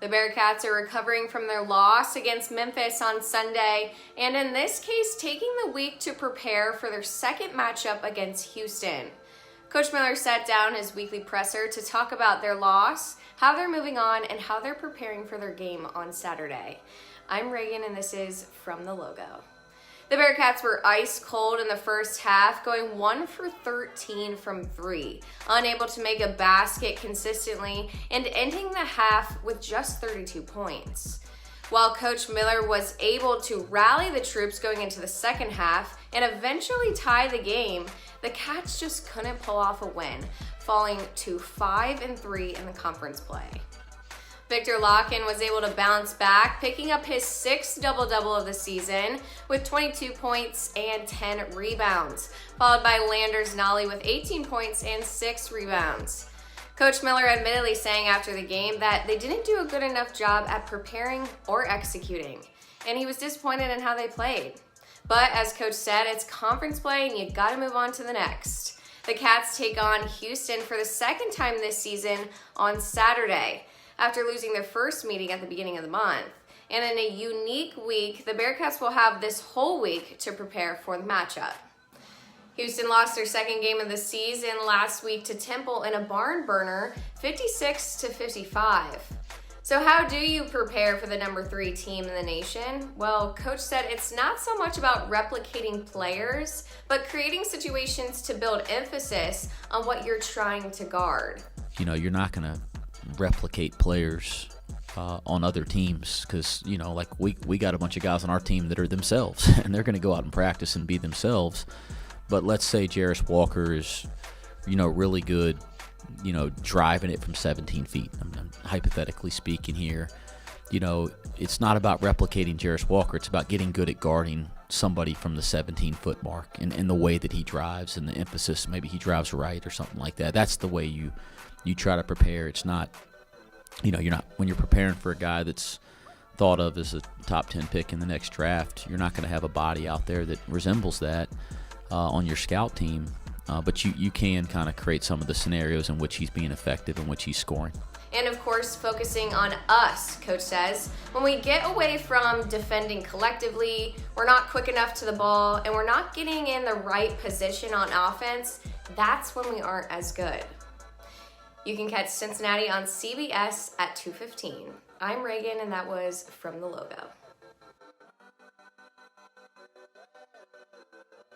The Bearcats are recovering from their loss against Memphis on Sunday, and in this case, taking the week to prepare for their second matchup against Houston. Coach Miller sat down his weekly presser to talk about their loss, how they're moving on, and how they're preparing for their game on Saturday. I'm Regan, and this is From the Logo. The Bearcats were ice cold in the first half, going 1 for 13 from 3, unable to make a basket consistently, and ending the half with just 32 points. While Coach Miller was able to rally the troops going into the second half and eventually tie the game, the Cats just couldn't pull off a win, falling to 5-3 in the conference play. Victor Yoakam was able to bounce back, picking up his 6th double-double of the season with 22 points and 10 rebounds, followed by Landers Nolly with 18 points and 6 rebounds. Coach Miller admittedly saying after the game that they didn't do a good enough job at preparing or executing, and he was disappointed in how they played. But as Coach said, it's conference play and you gotta move on to the next. The Cats take on Houston for the second time this season on Saturday, after losing their first meeting at the beginning of the month. And in a unique week, the Bearcats will have this whole week to prepare for the matchup. Houston lost their second game of the season last week to Temple in a barn burner, 56-55. So how do you prepare for the number 3 team in the nation? Well, Coach said it's not so much about replicating players, but creating situations to build emphasis on what you're trying to guard. You know, you're not going to replicate players on other teams because, you know, like we got a bunch of guys on our team that are themselves and they're going to go out and practice and be themselves. But let's say Jarris Walker is, you know, really good, you know, driving it from 17 feet. I'm hypothetically speaking here. You know, it's not about replicating Jarris Walker. It's about getting good at guarding somebody from the 17-foot mark and the way that he drives and the emphasis. Maybe he drives right or something like that. That's the way you try to prepare. It's not, you know, when you're preparing for a guy that's thought of as a top 10 pick in the next draft, you're not going to have a body out there that resembles that on your scout team. But you can kind of create some of the scenarios in which he's being effective and which he's scoring. And of course, focusing on us, Coach says. When we get away from defending collectively, we're not quick enough to the ball, and we're not getting in the right position on offense, that's when we aren't as good. You can catch Cincinnati on CBS at 2:15. I'm Regan, and that was From the Logo.